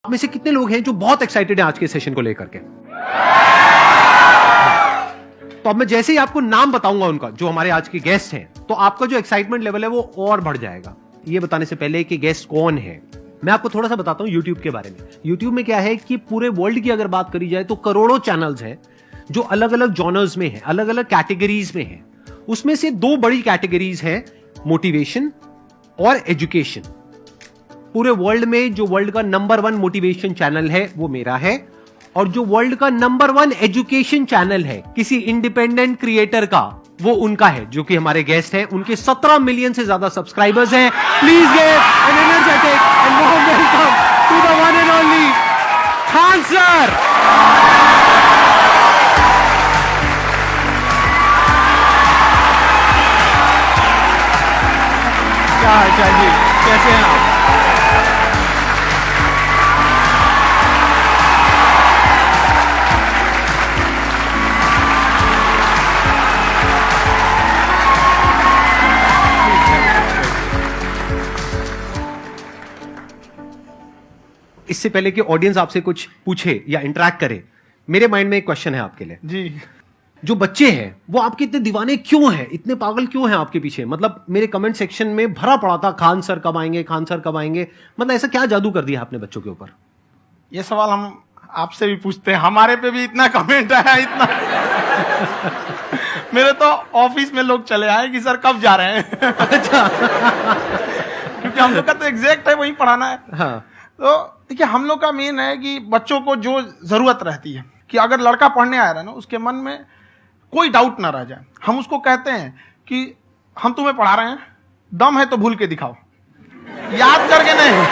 आप में से कितने लोग हैं जो बहुत एक्साइटेड हैं आज के सेशन को लेकर के? तो अब मैं जैसे ही आपको नाम बताऊंगा उनका, जो हमारे आज के गेस्ट हैं, तो आपका जो एक्साइटमेंट लेवल है वो और बढ़ जाएगा। ये बताने से पहले कि गेस्ट कौन है, मैं आपको थोड़ा सा बताता हूं YouTube के बारे में। YouTube में क्या है कि पूरे वर्ल्ड की अगर बात करी जाए तो करोड़ों चैनल्स हैं जो अलग अलग जॉनर्स में हैं, अलग अलग कैटेगरीज में हैं। उसमें से दो बड़ी कैटेगरीज हैं, मोटिवेशन और एजुकेशन। पूरे वर्ल्ड में जो वर्ल्ड का नंबर 1 मोटिवेशन चैनल है वो मेरा है, और जो वर्ल्ड का नंबर 1 एजुकेशन चैनल है किसी इंडिपेंडेंट क्रिएटर का, वो उनका है, जो कि हमारे गेस्ट हैं। उनके 17 मिलियन से ज्यादा सब्सक्राइबर्स हैं। Please give an energetic and warm welcome to the one and only Khan sir. क्या हाल जी, कैसे हैं आप? इससे पहले कि ऑडियंस आपसे कुछ पूछे या इंटरेक्ट करे, मेरे माइंड में एक क्वेश्चन है आपके लिए जी। जो बच्चे हैं वो आपके इतने दीवाने क्यों हैं, इतने पागल क्यों हैं आपके पीछे? मतलब मेरे कमेंट सेक्शन में भरा पड़ा था, खान सर कब आएंगे, खान सर कब आएंगे। मतलब ऐसा क्या जादू कर दिया आपने बच्चों के ऊपर? ये सवाल हम आपसे भी पूछते हैं, हमारे पे भी इतना कमेंट आया, इतना मेरे तो ऑफिस में लोग चले आए कि सर कब जा रहे हैं। अच्छा। क्योंकि हम लोग का तो एग्जैक्ट है, वही पढ़ाना है। हाँ। तो देखिए, हम लोग का मेन है कि बच्चों को जो जरूरत रहती है कि अगर लड़का पढ़ने आया है ना, उसके मन में कोई डाउट ना रह जाए। हम उसको कहते हैं कि हम तुम्हें पढ़ा रहे हैं, दम है तो भूल के दिखाओ, याद करके नहीं।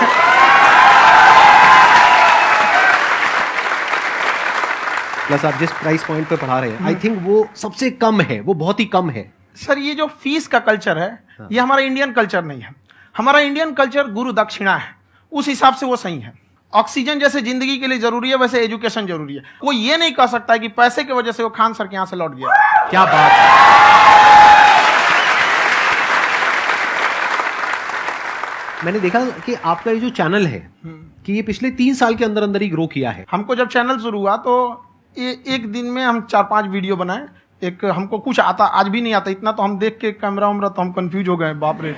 प्लस आप जिस प्राइस पॉइंट पे पढ़ा रहे हैं, आई थिंक वो सबसे कम है, वो बहुत ही कम है। सर, ये जो फीस का कल्चर है, ये हमारा इंडियन कल्चर नहीं है। हमारा इंडियन कल्चर गुरु दक्षिणा है, उस हिसाब से वो सही है। ऑक्सीजन जैसे जिंदगी के लिए जरूरी है, वैसे एजुकेशन जरूरी है। कोई ये नहीं कह सकता है कि पैसे की वजह से वो खान सर के यहां से लौट गया। क्या बात है। मैंने देखा कि आपका ये जो चैनल है कि ये पिछले 3 साल के अंदर अंदर ही ग्रो किया है। हमको जब चैनल शुरू हुआ तो एक दिन में हम 4-5 वीडियो बनाए। एक हमको कुछ आता, आज भी नहीं आता इतना, तो हम देख के कैमरा उमरा तो हम कंफ्यूज हो गए, बाप रे।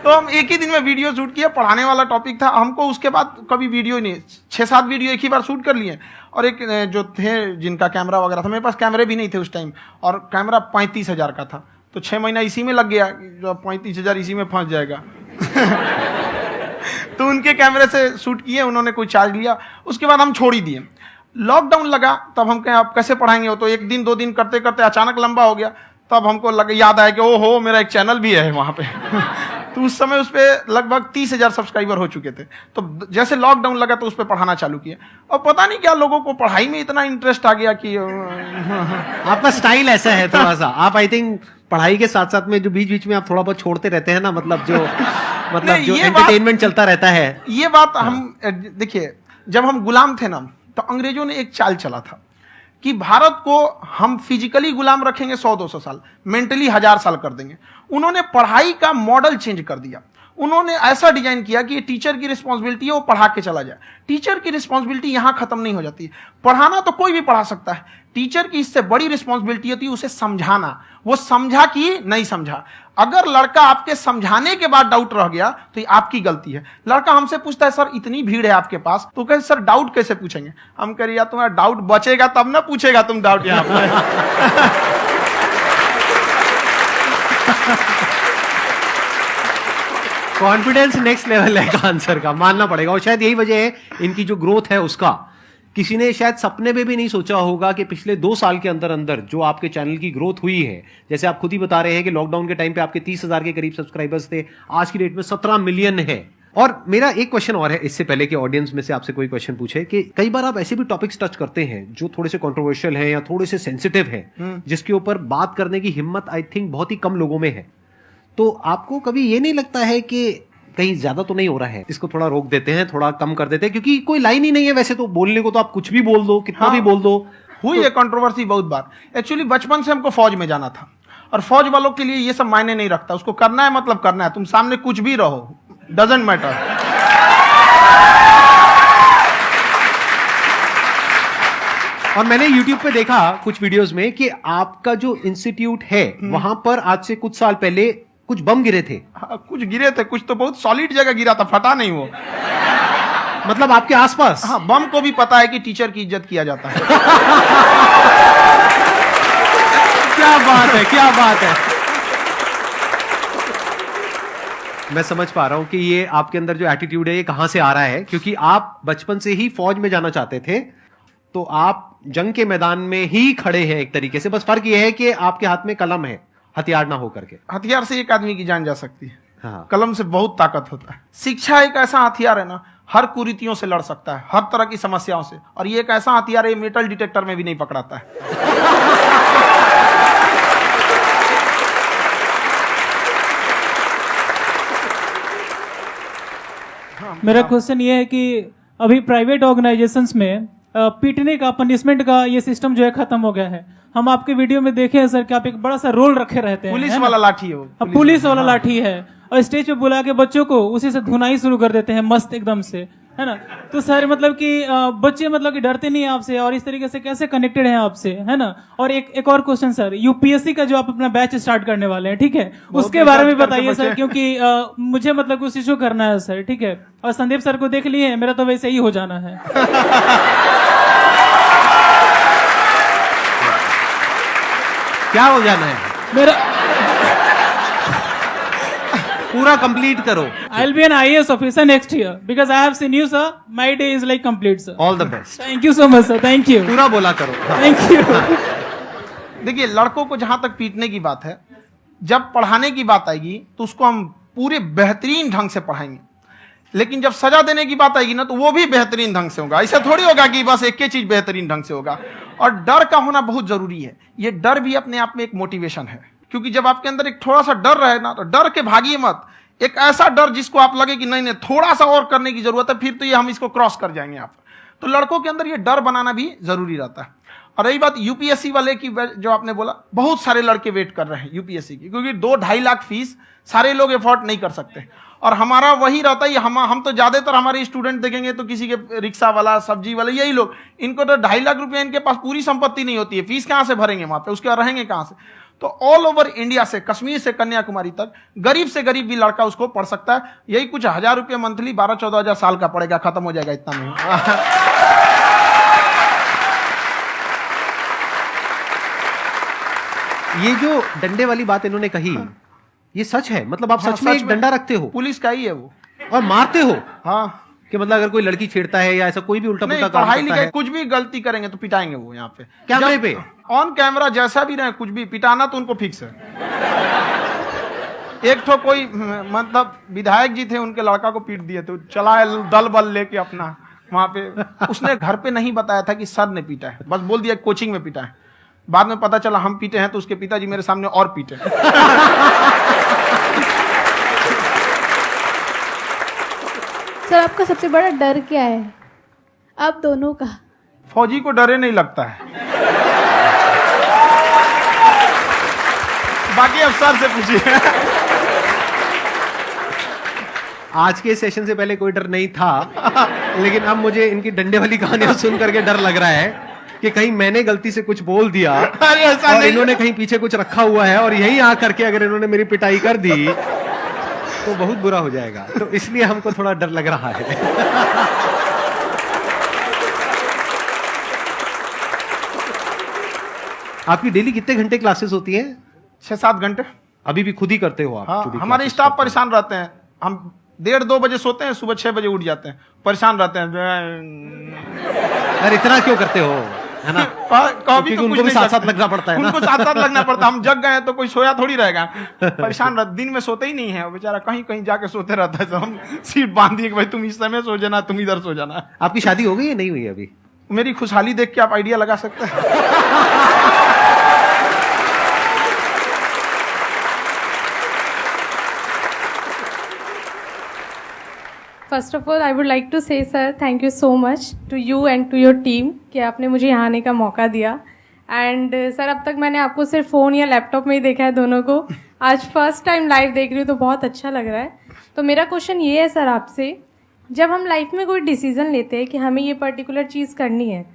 तो हम एक ही दिन में वीडियो शूट किया, पढ़ाने वाला टॉपिक था हमको। उसके बाद कभी वीडियो नहीं, 6-7 वीडियो एक ही बार शूट कर लिए। और एक जो थे जिनका कैमरा वगैरह था, मेरे पास कैमरे भी नहीं थे उस टाइम, और कैमरा 35,000 का था, तो 6 महीना इसी में लग गया। जो 35,000 इसी में फंस जाएगा। तो उनके कैमरे से शूट किए, उन्होंने कोई चार्ज लिया, उसके बाद हम छोड़ ही दिए। लॉकडाउन लगा, तब हम कहें आप कैसे पढ़ाएंगे, वो तो 1 दिन 2 दिन करते करते अचानक लंबा हो गया। तब हमको याद आया कि ओहो, मेरा एक चैनल भी है वहां पे। तो उस समय उस पर लगभग 30,000 सब्सक्राइबर हो चुके थे। तो जैसे लॉकडाउन लगा तो उस पर पढ़ाना चालू किया, और पता नहीं क्या लोगों को पढ़ाई में इतना इंटरेस्ट आ गया कि आपका स्टाइल ऐसा है थोड़ा सा। आप आई थिंक पढ़ाई के साथ साथ में जो बीच बीच में आप थोड़ा बहुत छोड़ते रहते हैं ना, मतलब जो एंटरटेनमेंट चलता रहता है। ये बात हम देखिए, जब हम गुलाम थे ना, तो अंग्रेजों ने एक चाल चला था कि भारत को हम फिजिकली गुलाम रखेंगे 100-200 साल, मेंटली 1000 साल कर देंगे। उन्होंने पढ़ाई का मॉडल चेंज कर दिया। उन्होंने ऐसा डिजाइन किया कि टीचर की रिस्पॉन्सिबिलिटी है वो पढ़ा के चला जाए। टीचर की रिस्पॉन्सिबिलिटी यहां खत्म नहीं हो जाती है। पढ़ाना तो कोई भी पढ़ा सकता है, टीचर की इससे बड़ी रिस्पॉन्सिबिलिटी होती है उसे समझाना। वो समझा कि नहीं समझा। अगर लड़का आपके समझाने के बाद डाउट रह गया तो ये आपकी गलती है। लड़का हमसे पूछता है, सर इतनी भीड़ है आपके पास, तो कहे सर डाउट कैसे पूछेंगे? हम कह रहे यार, तुम्हारा डाउट बचेगा तब ना पूछेगा तुम डाउट यहां पर। कॉन्फिडेंस नेक्स्ट लेवल है खान सर का, मानना पड़ेगा। और शायद यही वजह है इनकी जो ग्रोथ है उसका। किसी ने शायद सपने में भी नहीं सोचा होगा कि पिछले 2 साल के अंदर अंदर जो आपके चैनल की ग्रोथ हुई है, जैसे आप खुद ही बता रहे हैं कि लॉकडाउन के टाइम पे आपके 30,000 के करीब सब्सक्राइबर्स थे, आज की डेट में 17 मिलियन है। और मेरा एक क्वेश्चन और है, इससे पहले कि ऑडियंस में से आपसे कोई क्वेश्चन पूछे, कि कई बार आप ऐसे भी टॉपिक्स टच करते हैं जो थोड़े से कंट्रोवर्शियल हैं या थोड़े से सेंसिटिव हैं, जिसके ऊपर बात करने की हिम्मत आई थिंक बहुत ही कम लोगों में है। तो आपको कभी ये नहीं लगता है कि कहीं ज्यादा तो नहीं हो रहा है, इसको थोड़ा रोक देते हैं, थोड़ा कम कर देते हैं? क्योंकि कोई लाइन ही नहीं है वैसे तो बोलने को, तो आप कुछ भी बोल दो, कितना भी बोल दो। हुई है कंट्रोवर्सी बहुत बार। एक्चुअली बचपन से हमको फौज में जाना था, और फौज वालों के लिए ये सब मायने नहीं रखता। उसको करना है मतलब करना है, तुम सामने कुछ भी रहो, डजंट मैटर। और मैंने YouTube पे देखा कुछ वीडियोस में कि आपका जो इंस्टीट्यूट है वहां पर आज से कुछ साल पहले कुछ बम गिरे थे। हाँ, कुछ गिरे थे, कुछ तो बहुत सॉलिड जगह गिरा था, फटा नहीं वो। मतलब आपके आसपास। हाँ, बम को भी पता है कि टीचर की इज्जत किया जाता है। क्या बात है, क्या बात है। मैं समझ पा रहा हूं कि ये आपके अंदर जो एटीट्यूड है ये कहां से आ रहा है, क्योंकि आप बचपन से ही फौज में जाना चाहते थे, तो आप जंग के मैदान में ही खड़े हैं एक तरीके से। बस फर्क ये है कि आपके हाथ में कलम है, हथियार ना हो करके। हथियार से एक आदमी की जान जा सकती है, हाँ। कलम से बहुत ताकत होता है। शिक्षा एक ऐसा हथियार है ना, हर कुरीतियों से लड़ सकता है, हर तरह की समस्याओं से। और ये एक ऐसा हथियार है, मेटल डिटेक्टर में भी नहीं पकड़ाता है। मेरा क्वेश्चन ये है कि अभी प्राइवेट ऑर्गेनाइजेशंस में पीटने का, पनिशमेंट का ये सिस्टम जो है खत्म हो गया है। हम आपके वीडियो में देखे हैं सर कि आप एक बड़ा सा रोल रखे रहते हैं, पुलिस वाला लाठी है वो, पुलिस वाला लाठी है, और स्टेज पे बुला के बच्चों को उसी से धुनाई शुरू कर देते हैं मस्त एकदम से, है ना। तो सर मतलब कि बच्चे मतलब कि डरते नहीं हैं आपसे, और इस तरीके से कैसे कनेक्टेड हैं आपसे, है ना। और एक और क्वेश्चन सर, यूपीएससी का जो आप अपना बैच स्टार्ट करने वाले हैं, ठीक है, उसके बारे में बताइए सर, क्योंकि मुझे मतलब कुछ इशू करना है सर, ठीक है। और संदीप सर को देख लिए, मेरा तो वैसे ही हो जाना है। क्या हो जाना है? मेरा पूरा कंप्लीट करो। I'll be an IAS officer next year because I have seen you, sir. My day is like complete, sir. All the best. Thank you so much, sir. Thank you. पूरा बोला करो। Thank you. देखिए, लड़कों को जहां तक पीटने की बात है, जब पढ़ाने की बात आएगी तो उसको हम पूरे बेहतरीन ढंग से पढ़ाएंगे। लेकिन जब सजा देने की बात आएगी ना, तो वो भी बेहतरीन ढंग से होगा। ऐसा थोड़ी होगा कि बस एक ही चीज बेहतरीन ढंग से होगा। और डर का होना बहुत जरूरी है। ये डर भी अपने आप में एक मोटिवेशन है, क्योंकि जब आपके अंदर एक थोड़ा सा डर रहे ना, तो डर के भागिए मत। एक ऐसा डर जिसको आप लगे कि नहीं नहीं थोड़ा सा और करने की जरूरत है, फिर तो ये हम इसको क्रॉस कर जाएंगे आप। तो लड़कों के अंदर ये डर बनाना भी जरूरी रहता है। और रही बात यूपीएससी वाले की, जो आपने बोला, बहुत सारे लड़के वेट कर रहे हैं यूपीएससी की, क्योंकि 2-2.5 लाख फीस सारे लोग एफोर्ड नहीं कर सकते। और हमारा वही रहता है, हम तो ज्यादातर हमारे स्टूडेंट देखेंगे तो किसी के रिक्शा वाला, सब्जी वाला, यही लोग, इनको तो 2.5 लाख रुपया, इनके पास पूरी संपत्ति नहीं होती है, फीस कहां से भरेंगे वहां पे, उसके बाद रहेंगे कहां से। तो ऑल ओवर इंडिया से, कश्मीर से कन्याकुमारी तक, गरीब से गरीब भी लड़का उसको पढ़ सकता है। यही कुछ 1000 रुपये मंथली, 12-14 हजार साल का पड़ेगा, खत्म हो जाएगा इतना में। ये जो डंडे वाली बात इन्होंने कही, ये सच है? मतलब आप हाँ, सच में एक डंडा रखते हो पुलिस का ही है वो, और मारते हो? हाँ। कि मतलब अगर कोई लड़की छेड़ता है या ऐसा कोई भी उल्टा नहीं, पुल्टा काम पढ़ाई करता लिखाई है, कुछ भी गलती करेंगे तो पिटाएंगे वो यहाँ पे, कैमरे पे, ऑन कैमरा, जैसा भी रहे, कुछ भी पिटाना तो उनको फिक्स है। एक तो कोई मतलब विधायक जी थे, उनके लड़का को पीट दिए, तो चला है दल बल लेके अपना वहां पे। उसने घर पे नहीं बताया था कि सर ने पीटा है, बस बोल दिया कोचिंग में पीटा है। बाद में पता चला हम पीटे हैं, तो उसके पिताजी मेरे सामने और पीटे। सर आपका सबसे बड़ा डर क्या है, आप दोनों का? फौजी को डरे नहीं लगता है, बाकी अफसर से पूछिए। आज के सेशन से पहले कोई डर नहीं था, लेकिन अब मुझे इनकी डंडे वाली कहानियां सुन करके डर लग रहा है कि कहीं मैंने गलती से कुछ बोल दिया अरे ऐसा और नहीं, इन्होंने कहीं पीछे कुछ रखा हुआ है, और यहीं आ करके अगर इन्होंने मेरी पिटाई कर दी तो बहुत बुरा हो जाएगा। तो इसलिए हमको थोड़ा डर लग रहा है। आपकी डेली कितने घंटे क्लासेस होती हैं? 6-7 घंटे। अभी भी खुद ही करते हो आप? हाँ, जो भी हमारे classes स्टाफ करते हो। परेशान रहते हैं। हम 1:30-2 बजे सोते हैं, सुबह 6 बजे उठ जाते हैं, परेशान रहते हैं। यार इतना क्यों करते हो, है ना? कभी क्योंकि तो उनको कुछ भी नहीं साथ-साथ करते। लगना पड़ता है ना। उनको साथ-साथ लगना पड़ता है। हम जग गए तो कोई सोया थोड़ी रहेगा, परेशान रह, दिन में सोते ही नहीं है, बेचारा कहीं कहीं जाके सोते रहता है। तो हम सीट बांध दिए कि भाई तुम इस समय सो जाना, तुम इधर सो जाना। आपकी शादी हो गई या नहीं हुई अभी? मेरी खुशहाली देख के आप आइडिया लगा सकते हैं। First of all I would like to say sir thank you so much to you and to your team कि आपने मुझे यहाँ आने का मौका दिया। एंड सर अब तक मैंने आपको सिर्फ फ़ोन या लैपटॉप में ही देखा है दोनों को, आज फर्स्ट टाइम लाइव देख रही हूँ तो बहुत अच्छा लग रहा है। तो मेरा क्वेश्चन ये है सर आपसे, जब हम लाइफ में कोई डिसीज़न लेते हैं कि हमें ये पर्टिकुलर चीज़ करनी है,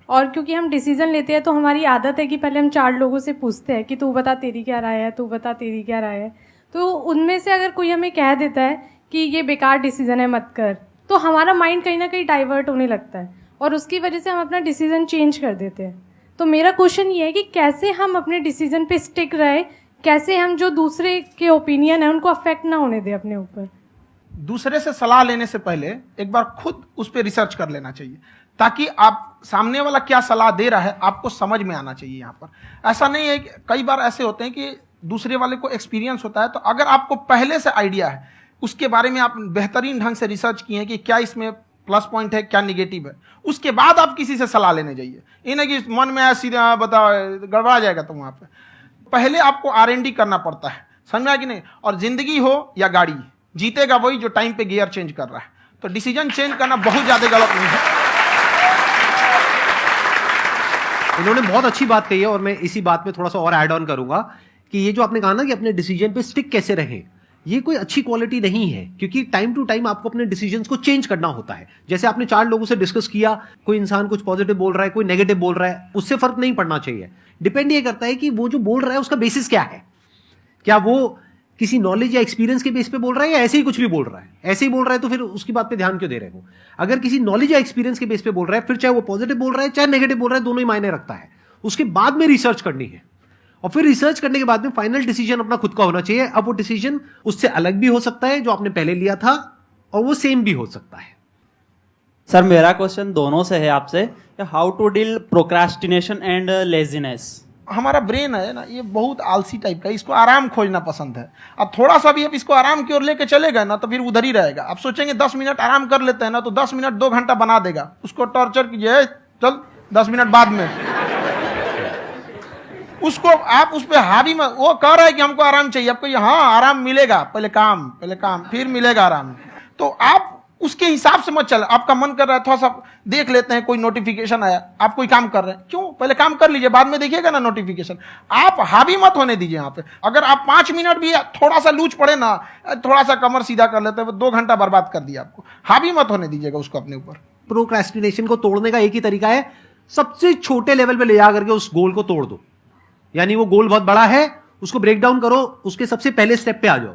और क्योंकि हम डिसीजन लेते हैं तो हमारी आदत है कि पहले हम 4 लोगों से पूछते हैं कि तू बता तेरी क्या राय है, तू बता तेरी क्या राय है। तो उनमें से अगर कोई हमें कह देता है कि ये बेकार डिसीजन है मत कर, तो हमारा माइंड कहीं ना कहीं डाइवर्ट होने लगता है और उसकी वजह से हम अपना डिसीजन चेंज कर देते हैं। तो मेरा क्वेश्चन ये है कि कैसे हम अपने डिसीजन पे स्टिक रहे, कैसे हम जो दूसरे के ओपिनियन है उनको अफेक्ट ना होने दें अपने ऊपर। दूसरे से सलाह लेने से पहले एक बार खुद उस पर रिसर्च कर लेना चाहिए, ताकि आप सामने वाला क्या सलाह दे रहा है आपको समझ में आना चाहिए। यहाँ पर ऐसा नहीं है कि कई बार ऐसे होते हैं कि दूसरे वाले को एक्सपीरियंस होता है, तो अगर आपको पहले से आइडिया है, उसके बारे में आप बेहतरीन ढंग से रिसर्च किए हैं कि क्या इसमें प्लस पॉइंट है क्या निगेटिव है, उसके बाद आप किसी से सलाह लेने जाइए। ये नहीं कि मन में आया सीधा बता गड़बड़ा जाएगा। तो वहाँ पे पहले आपको R&D करना पड़ता है, समझ में आया कि नहीं। और जिंदगी हो या गाड़ी, जीतेगा वही जो टाइम पे गियर चेंज कर रहा है। तो डिसीजन चेंज करना बहुत ज्यादा गलत नहीं है। इन्होंने बहुत अच्छी बात कही है और मैं इसी बात में थोड़ा सा और ऐड ऑन करूंगा कि ये जो आपने कहा ना कि अपने डिसीजन पे स्टिक कैसे रहें, ये कोई अच्छी क्वालिटी नहीं है, क्योंकि टाइम टू टाइम आपको अपने डिसीजंस को चेंज करना होता है। जैसे आपने 4 लोगों से डिस्कस किया, कोई इंसान कुछ पॉजिटिव बोल रहा है, कोई नेगेटिव बोल रहा है, उससे फर्क नहीं पड़ना चाहिए। डिपेंड ये करता है कि वो जो बोल रहा है उसका बेसिस क्या है। क्या वो किसी नॉलेज या एक्सपीरियंस के बेस पे बोल रहा है या ऐसे ही कुछ भी बोल रहा है? ऐसे ही बोल रहा है तो फिर उसकी बात पे ध्यान क्यों दे रहे हो? अगर किसी नॉलेज या एक्सपीरियंस के बेस पे बोल रहा है, फिर चाहे वो पॉजिटिव बोल रहा है चाहे नेगेटिव बोल रहा है, दोनों ही मायने रखता है। उसके बाद में रिसर्च करनी है और फिर रिसर्च करने के बाद में फाइनल डिसीजन अपना खुद का होना चाहिए। अब वो डिसीजन उससे अलग भी हो सकता है जो आपने पहले लिया था, और वो सेम भी हो सकता है। सर मेरा क्वेश्चन दोनों से है आपसे, how to deal procrastination and laziness. हमारा ब्रेन है ना, ये बहुत आलसी टाइप का, इसको आराम खोजना पसंद है। अब थोड़ा सा भी अब इसको आराम की ओर लेके चले गए ना तो फिर उधर ही रहेगा। आप सोचेंगे 10 मिनट आराम कर लेते हैं ना, तो 10 मिनट 2 घंटा बना देगा। उसको टॉर्चर कीजिए, चल 10 मिनट बाद में। उसको आप उस पर हावी मत, वो कह रहा है कि हमको आराम चाहिए, आपको हाँ आराम मिलेगा, पहले काम फिर मिलेगा आराम। तो आप उसके हिसाब से मत चल। आपका मन कर रहा है थोड़ा सा देख लेते हैं, कोई नोटिफिकेशन आया, आप कोई काम कर रहे हैं, क्यों पहले काम कर लीजिए, बाद में देखिएगा ना नोटिफिकेशन। आप हावी मत होने दीजिए यहाँ पे। अगर आप 5 मिनट भी थोड़ा सा लूज पड़े ना, थोड़ा सा कमर सीधा कर लेते हैं, 2 घंटा बर्बाद कर दिया आपको। हावी मत होने दीजिएगा उसको अपने ऊपर। प्रोक्रेस्टिनेशन को तोड़ने का एक ही तरीका है, सबसे छोटे लेवल पे ले जा करके उस गोल को तोड़ दो। यानी वो गोल बहुत बड़ा है, उसको ब्रेक डाउन करो, उसके सबसे पहले स्टेप पे आ जाओ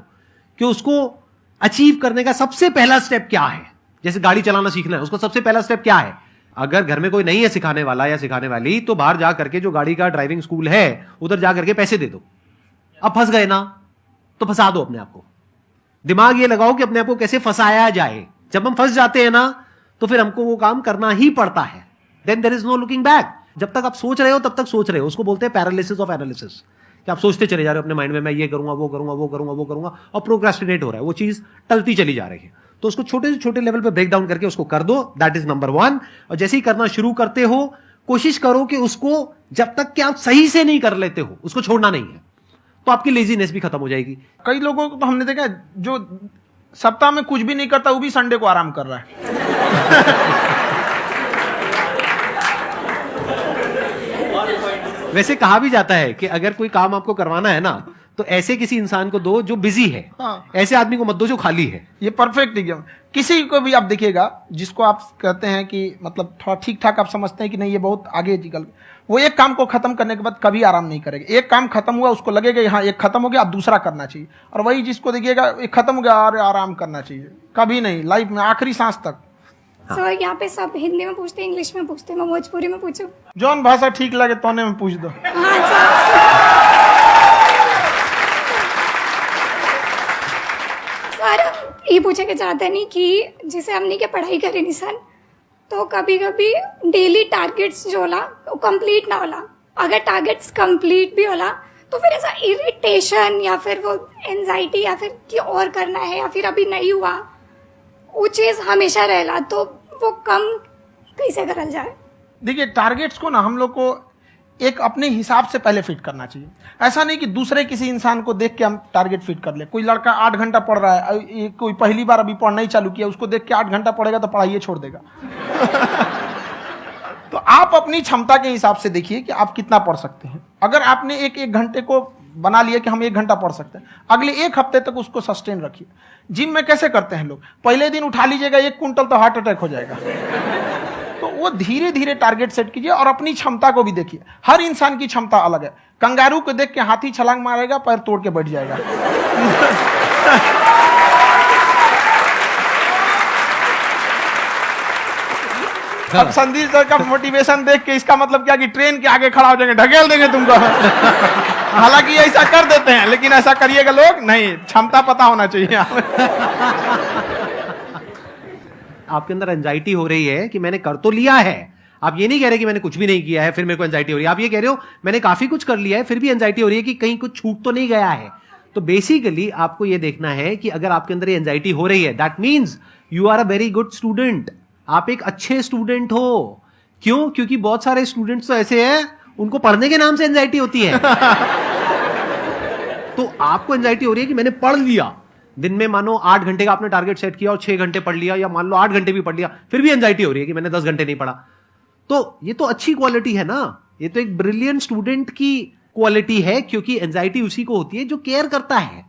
कि उसको अचीव करने का सबसे पहला स्टेप क्या है। जैसे गाड़ी चलाना सीखना है, उसका सबसे पहला स्टेप क्या है। अगर घर में कोई नहीं है सिखाने वाला या सिखाने वाली, तो बाहर जा करके जो गाड़ी का ड्राइविंग स्कूल है उधर जा करके पैसे दे दो। अब फंस गए ना तो फंसा दो अपने आप को। दिमाग ये लगाओ कि अपने आप को कैसे फंसाया जाए। जब हम फंस जाते हैं ना तो फिर हमको वो काम करना ही पड़ता है। Then there is no looking back. जब तक आप सोच रहे हो तब तक सोच रहे हो, उसको बोलते हैं पैरालिसिस ऑफ एनालिसिस, कि आप सोचते चले जा रहे हो अपने माइंड में, मैं ये करूंगा वो करूंगा वो करूंगा वो करूंगा, और प्रोक्रेस्टिनेट हो रहा है, वो चीज टलती चली जा रही है। तो उसको छोटे से छोटे लेवल पे ब्रेक डाउन करके उसको कर दो, दैट इज नंबर 1। और जैसे ही करना शुरू करते हो, कोशिश करो कि उसको जब तक कि आप सही से नहीं कर लेते हो उसको छोड़ना नहीं है, तो आपकी लेजीनेस भी खत्म हो जाएगी। कई लोगों को तो हमने देखा जो सप्ताह में कुछ भी नहीं करता, वो भी संडे को आराम कर रहा है। वैसे कहा भी जाता है कि अगर कोई काम आपको करवाना है ना, तो ऐसे किसी इंसान को दो जो बिजी है। हाँ। ऐसे आदमी को मत दो जो खाली है। ये परफेक्ट एग्जाम। किसी को भी आप देखिएगा जिसको आप कहते हैं कि मतलब थोड़ा ठीक ठाक आप समझते हैं कि नहीं ये बहुत आगे निकल, वो एक काम को खत्म करने के बाद कभी आराम नहीं करेगा। एक काम खत्म हुआ उसको लगेगा हाँ एक खत्म हो गया, अब दूसरा करना चाहिए। और वही जिसको देखिएगा एक खत्म हो गया और आराम करना चाहिए, कभी नहीं, लाइफ में आखिरी सांस तक। सर यहाँ पे सब हिंदी में पूछते हैं, इंग्लिश में पूछते हैं, मैं भोजपुरी में पूछूं? जौन भाषा ठीक लगे तोने में पूछ दो। हाँ सर। सर ये पूछे के चाहते नहीं कि जैसे हमने के पढ़ाई करी नहीं सर, तो कभी कभी डेली टारगेट्स जो होला वो कंप्लीट ना होला। अगर टारगेट्स कंप्लीट भी होला तो फिर ऐसा इरिटेशन या फिर वो एंजाइटी या फिर कि और करना है या फिर अभी नहीं हुआ, वो चीज हमेशा रहेला। तो वो कम कैसे करल जाए? देखिए टारगेट्स को ना हम लोग को एक अपने हिसाब से पहले फिट करना चाहिए। ऐसा नहीं कि दूसरे किसी इंसान को देख के हम टारगेट फिट कर ले। कोई लड़का 8 घंटा पढ़ रहा है, कोई पहली बार अभी पढ़ना ही चालू किया, उसको देख के 8 घंटा पढ़ेगा तो पढ़ाई छोड़ देगा। तो आप अपनी क्षमता के हिसाब से देखिए कि आप कितना पढ़ सकते हैं। अगर आपने एक घंटे को बना लिया कि हम 1 घंटा पढ़ सकते हैं, अगले 1 हफ्ते तक उसको सस्टेन रखिए। जिम में कैसे करते हैं लोग, पहले दिन उठा लीजिएगा 1 कुंटल तो हार्ट अटैक हो जाएगा। तो वो धीरे धीरे टारगेट सेट कीजिए और अपनी क्षमता को भी देखिए। हर इंसान की क्षमता अलग है। कंगारू को देख के हाथी छलांग मारेगा, पैर तोड़ के बैठ जाएगा। अब संदीप सर का मोटिवेशन देख के इसका मतलब क्या कि ट्रेन के आगे खड़ा हो जाएंगे, ढकेल देंगे तुमको। हालांकि ऐसा कर देते हैं, लेकिन ऐसा करिएगा लोग नहीं, क्षमता पता होना चाहिए। आपके अंदर एंजाइटी हो रही है कि मैंने कर तो लिया है। आप ये नहीं कह रहे कि मैंने कुछ भी नहीं किया है फिर मेरे को एंजाइटी हो रही है। आप ये कह रहे हो मैंने काफी कुछ कर लिया है फिर भी एंजाइटी हो रही है कि कहीं कुछ छूट तो नहीं गया है। तो बेसिकली आपको ये देखना है कि अगर आपके अंदर ये एंजाइटी हो रही है, that means you are a very good student. आप एक अच्छे स्टूडेंट हो। क्यों? क्योंकि बहुत सारे स्टूडेंट्स तो ऐसे हैं उनको पढ़ने के नाम से एंजाइटी होती है। तो आपको एंजाइटी हो रही है कि मैंने पढ़ लिया। दिन में मानो 8 घंटे का आपने टारगेट सेट किया और 6 घंटे पढ़ लिया, या मान लो 8 घंटे भी पढ़ लिया, फिर भी एंजाइटी हो रही है कि मैंने 10 घंटे नहीं पढ़ा। तो ये तो अच्छी क्वालिटी है ना, ये तो एक ब्रिलियंट स्टूडेंट की क्वालिटी है। क्योंकि एंजाइटी उसी को होती है जो केयर करता है,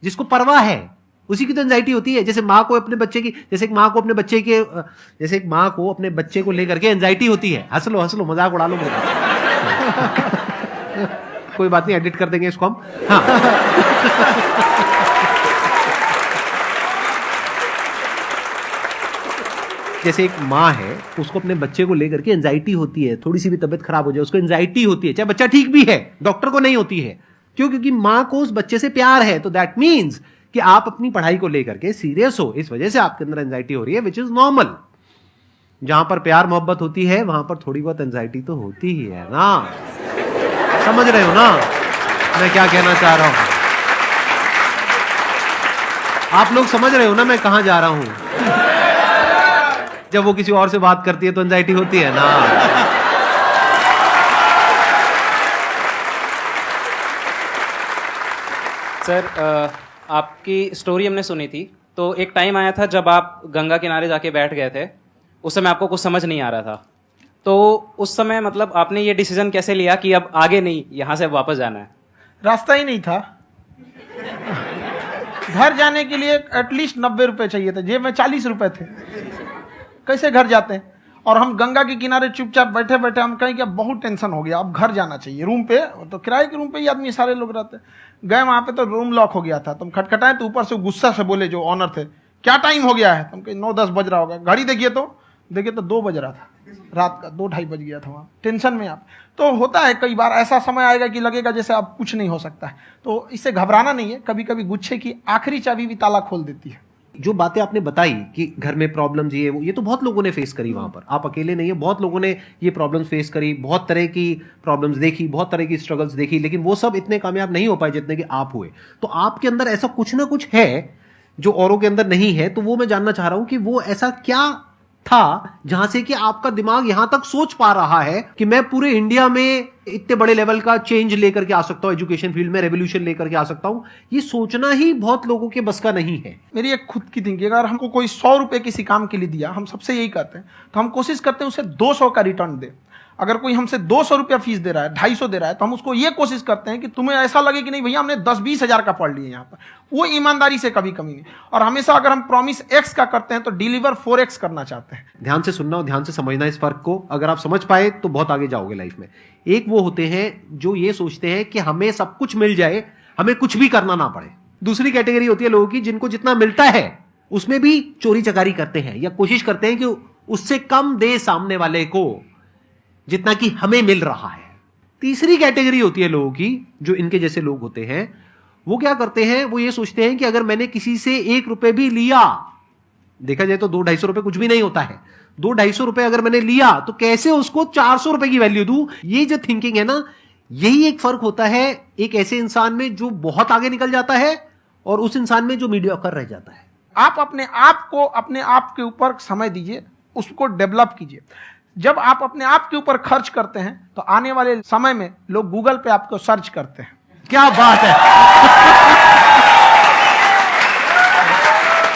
जिसको परवाह है, उसी की तो एंजाइटी होती है। जैसे माँ को अपने बच्चे की, जैसे एक माँ को अपने बच्चे के, जैसे एक माँ को अपने बच्चे को लेकर के एंजाइटी होती है। हंस लो मजाक उड़ा लो मेरा। कोई बात नहीं, एडिट कर देंगे इसको हम। हाँ। जैसे एक माँ है, उसको अपने बच्चे को लेकर के एंजाइटी होती है, थोड़ी सी भी तबीयत खराब हो जाए उसको एंजाइटी होती है, चाहे बच्चा ठीक भी है, डॉक्टर को नहीं होती है। क्यों? क्योंकि माँ को उस बच्चे से प्यार है। तो दैट मीन्स कि आप अपनी पढ़ाई को लेकर के सीरियस हो, इस वजह से आपके अंदर एंजाइटी हो रही है, विच इज नॉर्मल। जहां पर प्यार मोहब्बत होती है वहां पर थोड़ी बहुत एंजाइटी तो होती ही है ना। समझ रहे हो ना मैं क्या कहना चाह रहा हूं? आप लोग समझ रहे हो ना मैं कहां जा रहा हूं? जब वो किसी और से बात करती है तो एंजाइटी होती है ना। सर, आपकी स्टोरी हमने सुनी थी, तो एक टाइम आया था जब आप गंगा किनारे जाके बैठ गए थे। उस समय आपको कुछ समझ नहीं आ रहा था, तो उस समय मतलब आपने ये डिसीजन कैसे लिया कि अब आगे नहीं, यहां से वापस जाना है? रास्ता ही नहीं था। घर जाने के लिए एटलीस्ट 90 रुपए चाहिए थे, जेब में 40 रुपए थे। कैसे घर जाते हैं? और हम गंगा के किनारे चुपचाप बैठे बैठे हम कहें कि अब बहुत टेंशन हो गया, अब घर जाना चाहिए। रूम पे, तो किराए के रूम पे ही आदमी सारे लोग रहते। गए वहां पे तो रूम लॉक हो गया था। तुम खटखटाए तो ऊपर से गुस्सा से बोले जो ऑनर थे, क्या टाइम हो गया है? तुम कहीं 9-10 बज रहा होगा। घड़ी देखिए तो 2 बज रहा था रात का, 2-2:30 बज गया था वहाँ। टेंशन में आप तो होता है, कई बार ऐसा समय आएगा कि लगेगा जैसे अब कुछ नहीं हो सकता है। तो इससे घबराना नहीं है। कभी कभी गुच्छे की आखिरी चाबी भी ताला खोल देती है। जो बातें आपने बताई कि घर में प्रॉब्लम्स ये तो बहुत लोगों ने फेस करी। वहां पर आप अकेले नहीं है, बहुत लोगों ने ये प्रॉब्लम्स फेस करी, बहुत तरह की प्रॉब्लम्स देखी, बहुत तरह की स्ट्रगल्स देखी, लेकिन वो सब इतने कामयाब नहीं हो पाए जितने कि आप हुए। तो आपके अंदर ऐसा कुछ ना कुछ है जो औरों के अंदर नहीं है। तो वो मैं जानना चाह रहा हूं कि वो ऐसा क्या था जहां से कि आपका दिमाग यहां तक सोच पा रहा है कि मैं पूरे इंडिया में इतने बड़े लेवल का चेंज लेकर के आ सकता हूं, एजुकेशन फील्ड में रेवोल्यूशन लेकर के आ सकता हूं। ये सोचना ही बहुत लोगों के बस का नहीं है। मेरी एक खुद की थिंकिंग, अगर हमको कोई 100 रुपए किसी काम के लिए दिया, हम सबसे यही करते हैं, तो हम कोशिश करते हैं उसे 200 का रिटर्न दे। अगर कोई हमसे 200 रुपया फीस दे रहा है, 250 दे रहा है, तो हम उसको ये कोशिश करते हैं कि तुम्हें ऐसा लगे कि नहीं भैया हमने 10-20 हजार का पढ़ लिया यहाँ पर। वो ईमानदारी से कभी कमी नहीं। और हमेशा अगर हम प्रॉमिस एक्स का करते हैं तो डिलीवर 4x करना चाहते हैं। ध्यान से सुनना और ध्यान से समझना इस फर्क को। अगर आप समझ पाए तो बहुत आगे जाओगे लाइफ में। एक वो होते हैं जो ये सोचते हैं कि हमें सब कुछ मिल जाए, हमें कुछ भी करना ना पड़े। दूसरी कैटेगरी होती है लोगों की जिनको जितना मिलता है उसमें भी चोरी चकारी करते हैं या कोशिश करते हैं कि उससे कम दे सामने वाले को जितना कि हमें मिल रहा है। तीसरी कैटेगरी होती है लोगों की जो इनके जैसे लोग होते हैं। वो क्या करते हैं? वो ये सोचते हैं कि अगर मैंने किसी से 1 रुपए भी लिया, देखा जाए तो 200-250 रुपए कुछ भी नहीं होता है, 200-250 रुपए अगर मैंने लिया तो कैसे उसको 400 रुपए की वैल्यू दूं। ये जो थिंकिंग है ना, यही एक फर्क होता है एक ऐसे इंसान में जो बहुत आगे निकल जाता है और उस इंसान में जो मीडियोकर रह जाता है। आप अपने आप को अपने आप के ऊपर समय दीजिए, उसको डेवलप कीजिए। जब आप अपने आप के ऊपर खर्च करते हैं तो आने वाले समय में लोग गूगल पे आपको सर्च करते हैं। क्या बात है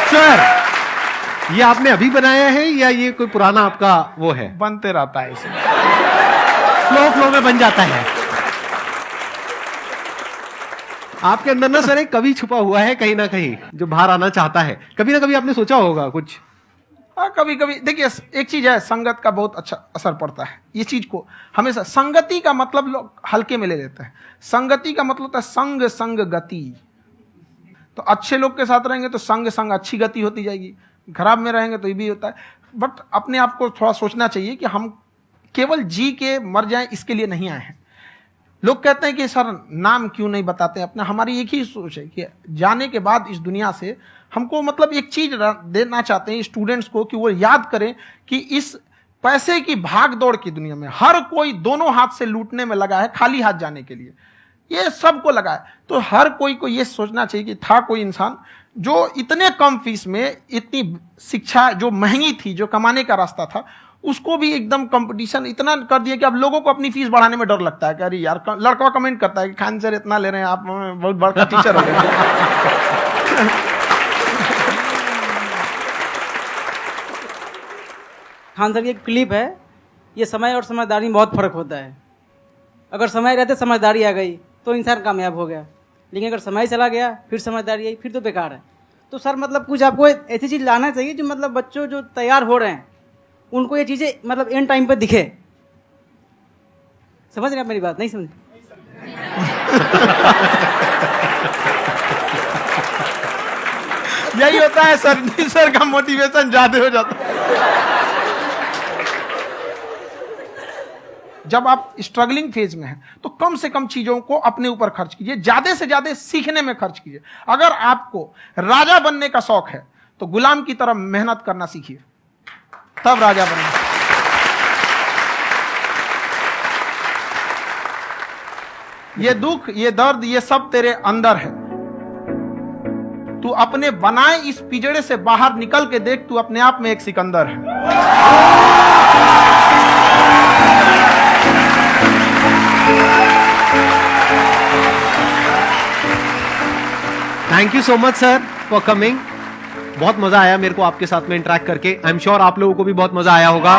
सर, ये आपने अभी बनाया है या ये कोई पुराना आपका वो है? बनते रहता है इसे, फ्लो में बन जाता है। आपके अंदर ना सर एक कवि छुपा हुआ है कहीं ना कहीं जो बाहर आना चाहता है। कभी ना कभी आपने सोचा होगा कुछ कभी कभी देखिए, एक चीज है, संगत का बहुत अच्छा असर पड़ता है। ये चीज को हमेशा, संगति का मतलब लोग हल्के में ले लेते हैं। संगति का मतलब होता है संग संग गति। तो अच्छे लोग के साथ रहेंगे तो संग संग अच्छी गति होती जाएगी, खराब में रहेंगे तो ये भी होता है। बट अपने आप को थोड़ा सोचना चाहिए कि हम केवल जी के मर जाएं इसके लिए नहीं आए हैं। लोग कहते हैं कि सर नाम क्यों नहीं बताते अपना। हमारी एक ही सोच है कि जाने के बाद इस दुनिया से हमको मतलब एक चीज देना चाहते हैं स्टूडेंट्स को, कि वो याद करें कि इस पैसे की भाग दौड़ की दुनिया में हर कोई दोनों हाथ से लूटने में लगा है, खाली हाथ जाने के लिए ये सबको लगा है। तो हर कोई को ये सोचना चाहिए कि था कोई इंसान जो इतने कम फीस में इतनी शिक्षा जो महंगी थी, जो कमाने का रास्ता था, उसको भी एकदम कंपटीशन इतना कर दिया कि अब लोगों को अपनी फीस बढ़ाने में डर लगता है कि अरे यार, लड़का कमेंट करता है कि खान सर इतना ले रहे हैं, आप बहुत बड़ा टीचर हो गए। खान सर की एक क्लिप है, ये समय और समझदारी में बहुत फर्क होता है। अगर समय रहते समझदारी आ गई तो इंसान कामयाब हो गया, लेकिन अगर समय चला गया फिर समझदारी आई फिर तो बेकार है। तो सर मतलब कुछ आपको ऐसी चीज़ लाना चाहिए जो मतलब बच्चों जो तैयार हो रहे हैं उनको ये चीज़ें मतलब एंड टाइम पे दिखे। समझ रहे हैं आप मेरी बात? नहीं समझ? यही होता है सर का मोटिवेशन ज्यादा हो जाता है। जब आप स्ट्रगलिंग फेज में हैं तो कम से कम चीजों को अपने ऊपर खर्च कीजिए, ज्यादा से ज्यादा सीखने में खर्च कीजिए। अगर आपको राजा बनने का शौक है तो गुलाम की तरह मेहनत करना सीखिए, तब राजा बनना। ये दुख, ये दर्द, ये सब तेरे अंदर है। तू अपने बनाए इस पिंजड़े से बाहर निकल के देख, तू अपने आप में एक सिकंदर है। Thank you so much sir for coming. बहुत मजा आया मेरे को आपके साथ में इंटरेक्ट करके। आई एम श्योर आप लोगों को भी बहुत मजा आया होगा।